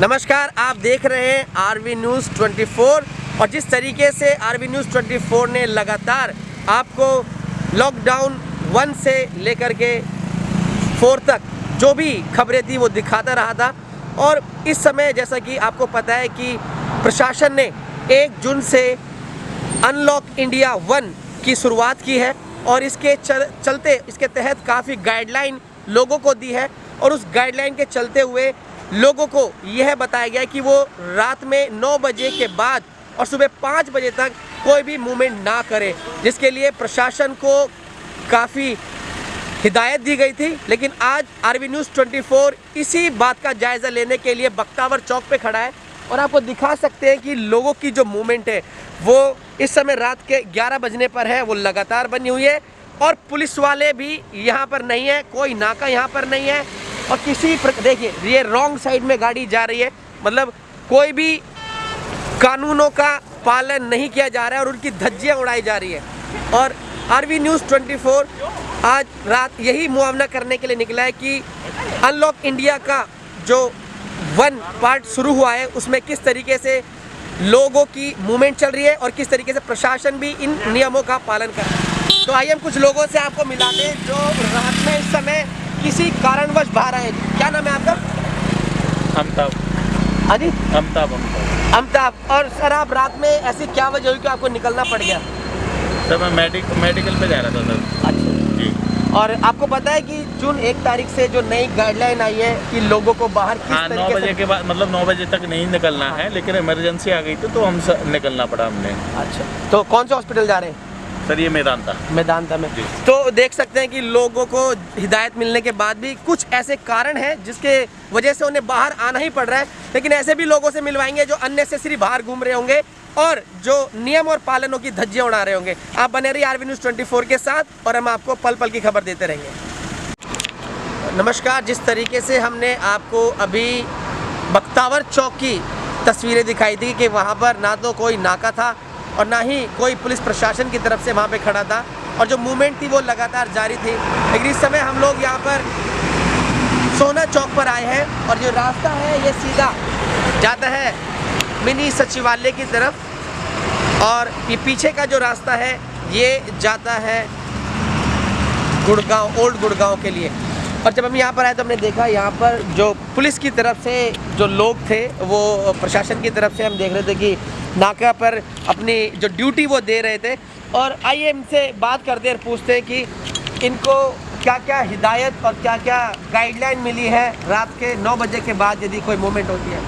नमस्कार, आप देख रहे हैं आरवी न्यूज़ 24 और जिस तरीके से आरवी न्यूज़ 24 ने लगातार आपको लॉकडाउन 1 से लेकर के 4 तक जो भी खबरें थी वो दिखाता रहा था। और इस समय जैसा कि आपको पता है कि प्रशासन ने 1 जून से अनलॉक इंडिया 1 की शुरुआत की है और इसके चलते इसके तहत काफ़ी गाइडलाइन लोगों को दी है और उस गाइडलाइन के चलते हुए लोगों को यह बताया गया है कि वो रात में 9 बजे के बाद और सुबह 5 बजे तक कोई भी मूवमेंट ना करे, जिसके लिए प्रशासन को काफ़ी हिदायत दी गई थी। लेकिन आज आरवी न्यूज़ 24 इसी बात का जायज़ा लेने के लिए बख्तावर चौक पे खड़ा है और आपको दिखा सकते हैं कि लोगों की जो मूवमेंट है वो इस समय रात के 11 बजने पर है, वो लगातार बनी हुई है और पुलिस वाले भी यहाँ पर नहीं है, कोई नाका यहाँ पर नहीं है और किसी देखिए ये रॉन्ग साइड में गाड़ी जा रही है, मतलब कोई भी कानूनों का पालन नहीं किया जा रहा है और उनकी धज्जियाँ उड़ाई जा रही है। और आरवी न्यूज़ 24 आज रात यही मुआवना करने के लिए निकला है कि अनलॉक इंडिया का जो 1 पार्ट शुरू हुआ है उसमें किस तरीके से लोगों की मूवमेंट चल रही है और किस तरीके से प्रशासन भी इन नियमों का पालन कर रहा है। तो आइए हम कुछ लोगों से आपको मिलाते हैं जो रात में इस समय किसी कारणवश बाहर आए। क्या नाम है आपका? अमिताभ। हाँ जी, अमिताभ। और सर आप रात में ऐसी क्या वजह हुई कि आपको निकलना पड़ गया? सर मैं मेडिकल पे जा रहा था सर। अच्छा जी। और आपको पता है कि जून 1 तारीख से जो नई गाइडलाइन आई है कि लोगों को बाहर किस हाँ, 9 बजे के बाद मतलब 9 बजे तक नहीं निकलना है, लेकिन इमरजेंसी आ गई थी तो हम निकलना पड़ा हमने। अच्छा, तो कौन से हॉस्पिटल जा रहे हैं? सर ये मैदानता में। तो देख सकते हैं कि लोगों को हिदायत मिलने के बाद भी कुछ ऐसे कारण हैं जिसके वजह से उन्हें बाहर आना ही पड़ रहा है, लेकिन ऐसे भी लोगों से मिलवाएंगे जो अननेसेसरी बाहर घूम रहे होंगे और जो नियम और पालनों की धज्जियां उड़ा रहे होंगे। आप बने रहिए आरवी न्यूज़ 24 के साथ और हम आपको पल पल की खबर देते रहेंगे। नमस्कार, जिस तरीके से हमने आपको अभी बख्तावर चौक की तस्वीरें दिखाई थी कि वहाँ पर ना तो कोई नाका था और ना ही कोई पुलिस प्रशासन की तरफ से वहाँ पे खड़ा था और जो मूवमेंट थी वो लगातार जारी थी। लेकिन इस समय हम लोग यहाँ पर सोना चौक पर आए हैं और जो रास्ता है ये सीधा जाता है मिनी सचिवालय की तरफ और ये पीछे का जो रास्ता है ये जाता है गुड़गांव, ओल्ड गुड़गांव के लिए। और जब हम यहाँ पर आए तो हमने देखा यहाँ पर जो पुलिस की तरफ से जो लोग थे वो प्रशासन की तरफ से हम देख रहे थे कि नाका पर अपनी जो ड्यूटी वो दे रहे थे। और आइए इनसे बात करते हैं और पूछते हैं कि इनको क्या क्या हिदायत और क्या क्या गाइडलाइन मिली है रात के 9 बजे के बाद यदि कोई मूवमेंट होती है।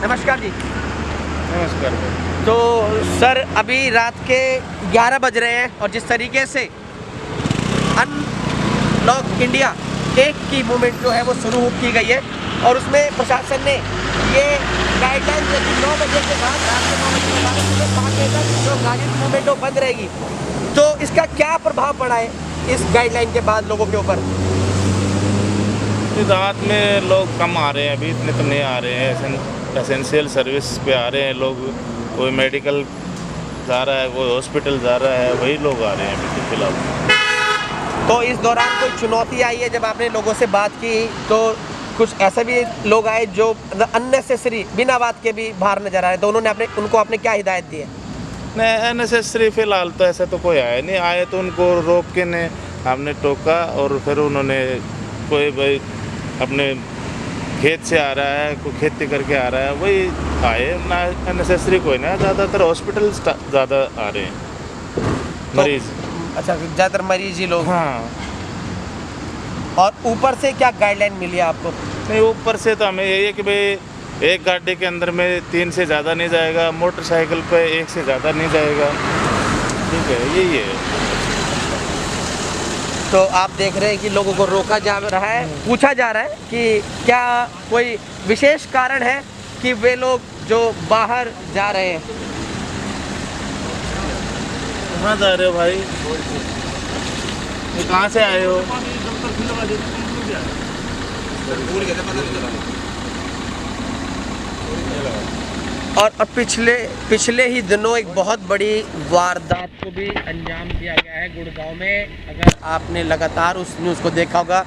नमस्कार जी। नमस्कार। तो सर अभी रात के 11 बज रहे हैं और जिस तरीके से अनलॉक इंडिया 1 की मूवमेंट जो है वो शुरू की गई है और उसमें प्रशासन ने ये गाइडलाइन दी कि 9 बजे के बाद रात के 9 बजे के बाद सुबह 5 बजे तक जो गाड़ी की मूवमेंट वो बंद रहेगी। तो इसका क्या प्रभाव पड़ा है इस गाइडलाइन के बाद लोगों के ऊपर? रात में लोग कम आ रहे हैं, अभी इतने तो नहीं आ रहे हैं। एसेंशियल सर्विस पे आ रहे हैं लोग, कोई मेडिकल जा रहा है, कोई हॉस्पिटल जा रहा है, वही लोग आ रहे हैं अभी फिलहाल। तो इस दौरान कोई चुनौती आई है जब आपने लोगों से बात की तो कुछ ऐसे भी लोग आए जो अननेसेसरी बिना बात के भी बाहर नजर आ रहे, तो उन्होंने उनको आपने क्या हिदायत दी है? नहीं, अननेसेसरी फिलहाल तो ऐसा तो कोई आया नहीं, आए तो उनको रोक के ने हमने टोका और फिर उन्होंने कोई भाई अपने खेत से आ रहा है, कोई खेती करके आ रहा है, वही आए ना, अननेसेसरी कोई ना। ज़्यादातर हॉस्पिटल ज़्यादा आ रहे हैं मरीज। अच्छा, ज़्यादातर मरीज ही लोग। हाँ। और ऊपर से क्या गाइडलाइन मिली है आपको? नहीं, ऊपर से तो हमें यही है कि भाई एक गाड़ी के अंदर में 3 से ज़्यादा नहीं जाएगा, मोटरसाइकिल पे 1 से ज़्यादा नहीं जाएगा, ठीक है, यही है। तो आप देख रहे हैं कि लोगों को रोका जा रहा है, पूछा जा रहा है कि क्या कोई विशेष कारण है कि वे लोग जो बाहर जा रहे हैं। कहाँ जा रहे हो भाई? कहाँ से आए हो? और पिछले ही दिनों एक बहुत बड़ी वारदात को भी अंजाम दिया गया है गुड़गांव में। अगर आपने लगातार उस न्यूज़ को देखा होगा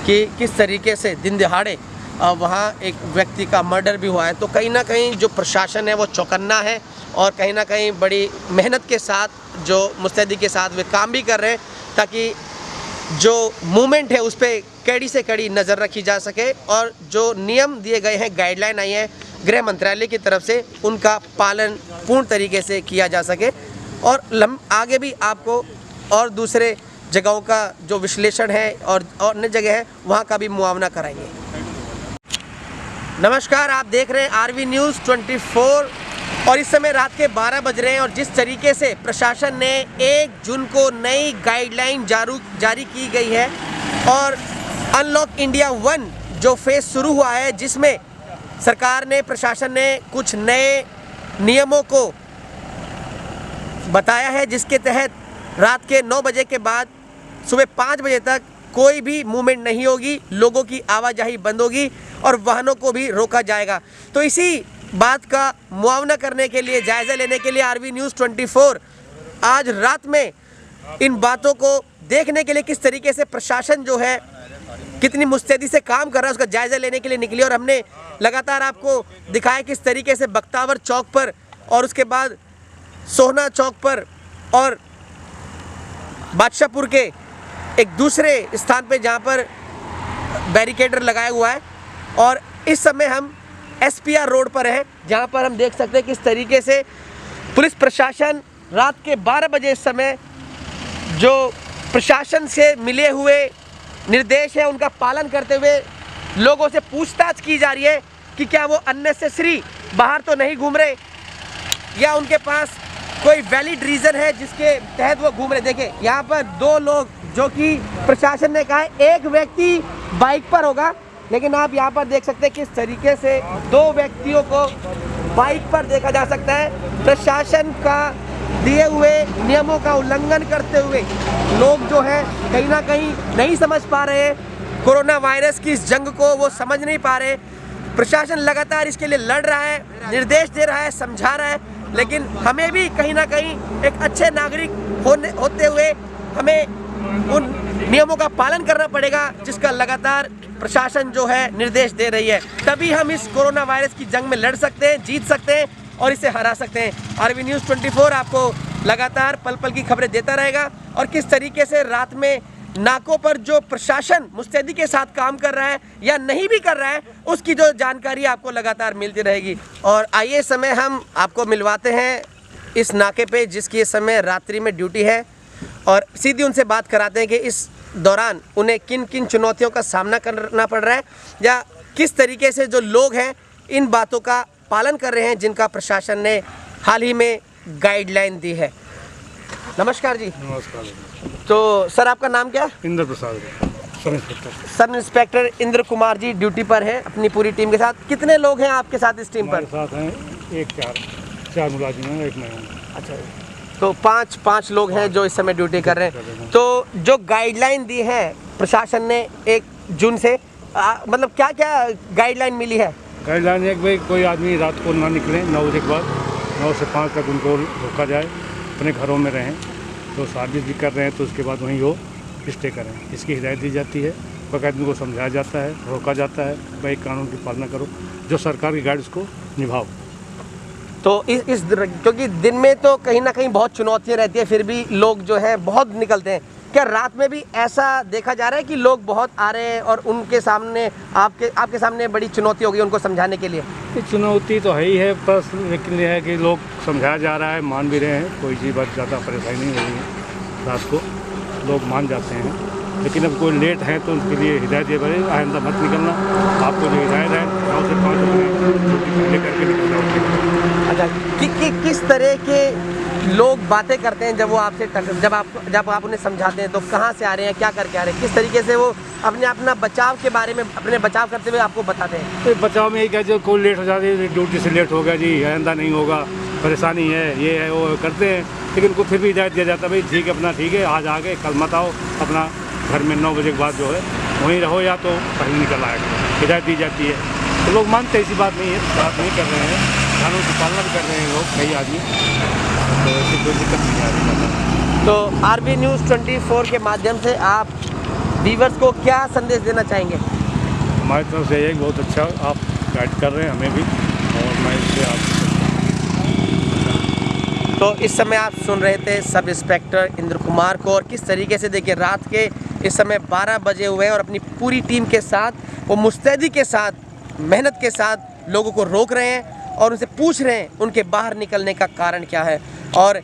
कि किस तरीके से दिन दिहाड़े वहाँ एक व्यक्ति का मर्डर भी हुआ है। तो कहीं ना कहीं जो प्रशासन है वो चौकन्ना है और कहीं ना कहीं बड़ी मेहनत के साथ जो मुस्तैदी के साथ वे काम भी कर रहे हैं ताकि जो मूवमेंट है उस पर कड़ी से कड़ी नज़र रखी जा सके और जो नियम दिए गए हैं, गाइडलाइन आई है गृह मंत्रालय की तरफ से, उनका पालन पूर्ण तरीके से किया जा सके। और आगे भी आपको और दूसरे जगहों का जो विश्लेषण है और अन्य जगह है वहाँ का भी मुआवना कराएंगे। नमस्कार, आप देख रहे हैं आरवी न्यूज़ 24 और इस समय रात के 12 बज रहे हैं और जिस तरीके से प्रशासन ने 1 जून को नई गाइडलाइन जारी की गई है और अनलॉक इंडिया 1 जो फेज़ शुरू हुआ है, जिसमें सरकार ने, प्रशासन ने कुछ नए नियमों को बताया है, जिसके तहत रात के 9 बजे के बाद सुबह 5 बजे तक कोई भी मूवमेंट नहीं होगी, लोगों की आवाजाही बंद होगी और वाहनों को भी रोका जाएगा। तो इसी बात का मुआवना करने के लिए, जायज़ा लेने के लिए आरवी न्यूज़ 24 आज रात में इन बातों को देखने के लिए किस तरीके से प्रशासन जो है कितनी मुस्तैदी से काम कर रहा है उसका जायज़ा लेने के लिए निकली। और हमने लगातार आपको दिखाया किस तरीके से बख्तावर चौक पर और उसके बाद सोहना चौक पर और बादशाहपुर के एक दूसरे स्थान पे जहाँ पर बैरिकेडर लगाया हुआ है। और इस समय हम SPR रोड पर हैं, जहाँ पर हम देख सकते हैं किस तरीके से पुलिस प्रशासन रात के 12 बजे इस समय जो प्रशासन से मिले हुए निर्देश है उनका पालन करते हुए लोगों से पूछताछ की जा रही है कि क्या वो अननेसेसरी बाहर तो नहीं घूम रहे या उनके पास कोई वैलिड रीज़न है जिसके तहत वो घूम रहे। देखिए यहाँ पर 2 लोग, जो कि प्रशासन ने कहा है 1 व्यक्ति बाइक पर होगा, लेकिन आप यहाँ पर देख सकते हैं किस तरीके से 2 व्यक्तियों को बाइक पर देखा जा सकता है। प्रशासन का दिए हुए नियमों का उल्लंघन करते हुए लोग जो है कहीं ना कहीं नहीं समझ पा रहे हैं कोरोना वायरस की इस जंग को, वो समझ नहीं पा रहे। प्रशासन लगातार इसके लिए लड़ रहा है, निर्देश दे रहा है, समझा रहा है, लेकिन हमें भी कहीं ना कहीं एक अच्छे नागरिक होते हुए हमें उन नियमों का पालन करना पड़ेगा जिसका लगातार प्रशासन जो है निर्देश दे रही है। तभी हम इस कोरोना वायरस की जंग में लड़ सकते हैं, जीत सकते हैं और इसे हरा सकते हैं। आरवी न्यूज़ 24 आपको लगातार पल पल की खबरें देता रहेगा और किस तरीके से रात में नाकों पर जो प्रशासन मुस्तैदी के साथ काम कर रहा है या नहीं भी कर रहा है उसकी जो जानकारी आपको लगातार मिलती रहेगी। और आइए समय हम आपको मिलवाते हैं इस नाके पे जिसकी इस समय रात्रि में ड्यूटी है और सीधी उनसे बात कराते हैं कि इस दौरान उन्हें किन किन चुनौतियों का सामना करना पड़ रहा है या किस तरीके से जो लोग हैं इन बातों का पालन कर रहे हैं जिनका प्रशासन ने हाल ही में गाइडलाइन दी है। नमस्कार जी। नमस्कार। तो सर आपका नाम क्या है? इंद्र प्रसाद, sub inspector. Sub inspector Indra Kumar ji duty पर हैं अपनी पूरी टीम के साथ। कितने लोग हैं आपके साथ इस टीम पर? हमारे साथ हैं 4 मुलाजिम हैं, 1 मैं हूँ। अच्छा, तो 5 लोग हैं जो इस समय ड्यूटी कर रहे हैं। तो जो गाइडलाइन दी है प्रशासन ने 1 जून से मतलब क्या क्या गाइडलाइन मिली है? गाइडलाइन है कि भाई कोई आदमी रात को ना निकले, 9 बजे के बाद 9 से 5 तक उनको रोका जाए, अपने घरों में रहें। तो सर्विस भी कर रहे हैं तो उसके बाद वहीं वो स्टे करें, इसकी हिदायत दी जाती है। बाकायदे को समझाया जाता है, रोका जाता है, भाई कानून की पालना करो, जो सरकार की गाइड उसको निभाओ। तो इस क्योंकि दिन में तो कहीं ना कहीं बहुत चुनौतियाँ रहती है, फिर भी लोग जो है बहुत निकलते हैं। क्या रात में भी ऐसा देखा जा रहा है कि लोग बहुत आ रहे हैं और उनके सामने आपके सामने बड़ी चुनौती होगी उनको समझाने के लिए? ये चुनौती तो है ही है, बस लेकिन यह है कि लोग समझाया जा रहा है, मान भी रहे हैं, कोई चीज़ बात ज़्यादा परेशानी नहीं हो रही है। रात को लोग मान जाते हैं, लेकिन अब कोई लेट है तो उसके लिए हिदायत ये बने आइंदा मत निकलना। आपको जो हिदायत है 9 से 5 पहले करके निकलना। अच्छा, किस तरह के लोग बातें करते हैं जब वो आपसे जब आप उन्हें समझाते हैं तो कहाँ से आ रहे हैं, क्या करके आ रहे हैं, किस तरीके से वो अपना बचाव के बारे में अपने बचाव करते हुए आपको बताते हैं? तो बचाव में यही क्या, जो कोई लेट हो जाती है, ड्यूटी से लेट हो गया जी, आइंदा नहीं होगा, परेशानी है, ये है वो करते हैं, लेकिन उनको फिर भी हिदायत दिया जाता है भाई ठीक है, अपना ठीक है, आज आ गए, कल मत आओ, अपना घर में 9 बजे के बाद जो है वहीं रहो या तो पहले निकल आएगा, हिदायत दी जाती है। तो लोग मानते हैं, ऐसी बात नहीं है, बात नहीं कर रहे हैं, कानून की पालना भी कर रहे हैं लोग, कई आदमी, तो ऐसी कोई दिक्कत नहीं आ रही। तो आरवी न्यूज़ 24 के माध्यम से आप व्यूअर्स को क्या संदेश देना चाहेंगे? हमारी तरफ से एक बहुत अच्छा आप गाइड कर रहे हैं हमें भी, और मैं इससे आप तो इस समय आप सुन रहे थे सब इंस्पेक्टर इंद्र कुमार को, और किस तरीके से देखिए रात के इस समय 12 बजे हुए हैं और अपनी पूरी टीम के साथ वो मुस्तैदी के साथ मेहनत के साथ लोगों को रोक रहे हैं और उनसे पूछ रहे हैं उनके बाहर निकलने का कारण क्या है। और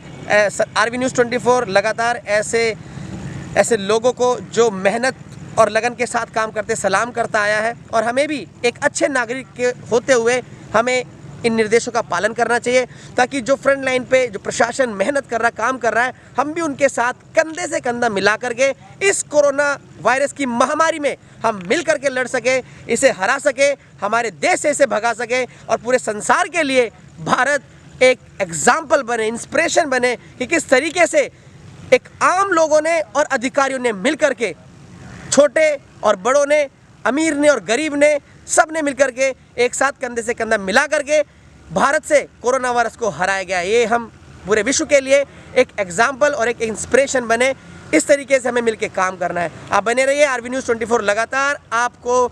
आरवी न्यूज़ 24 लगातार ऐसे लोगों को जो मेहनत और लगन के साथ काम करते सलाम करता आया है, और हमें भी एक अच्छे नागरिक के होते हुए हमें इन निर्देशों का पालन करना चाहिए, ताकि जो फ्रंट लाइन पे जो प्रशासन मेहनत कर रहा काम कर रहा है, हम भी उनके साथ कंधे से कंधा मिला करके इस कोरोना वायरस की महामारी में हम मिल करके लड़ सके, इसे हरा सके, हमारे देश से इसे भगा सके, और पूरे संसार के लिए भारत एक एग्जाम्पल बने, इंस्पिरेशन बने कि किस तरीके से एक आम लोगों ने और अधिकारियों ने मिल करके, छोटे और बड़ों ने, अमीर ने और गरीब ने, सब ने मिलकर के एक साथ कंधे से कंधा मिला करके भारत से कोरोना वायरस को हराया गया। ये हम पूरे विश्व के लिए एक एग्जाम्पल और एक इंस्पिरेशन बने, इस तरीके से हमें मिलकर काम करना है। आप बने रहिए, आरवी न्यूज़ 24 लगातार आपको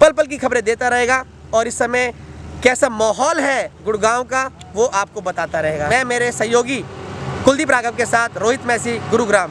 पल पल की खबरें देता रहेगा, और इस समय कैसा माहौल है गुड़गांव का वो आपको बताता रहेगा। मैं मेरे सहयोगी कुलदीप राघव के साथ रोहित मैसी, गुरुग्राम।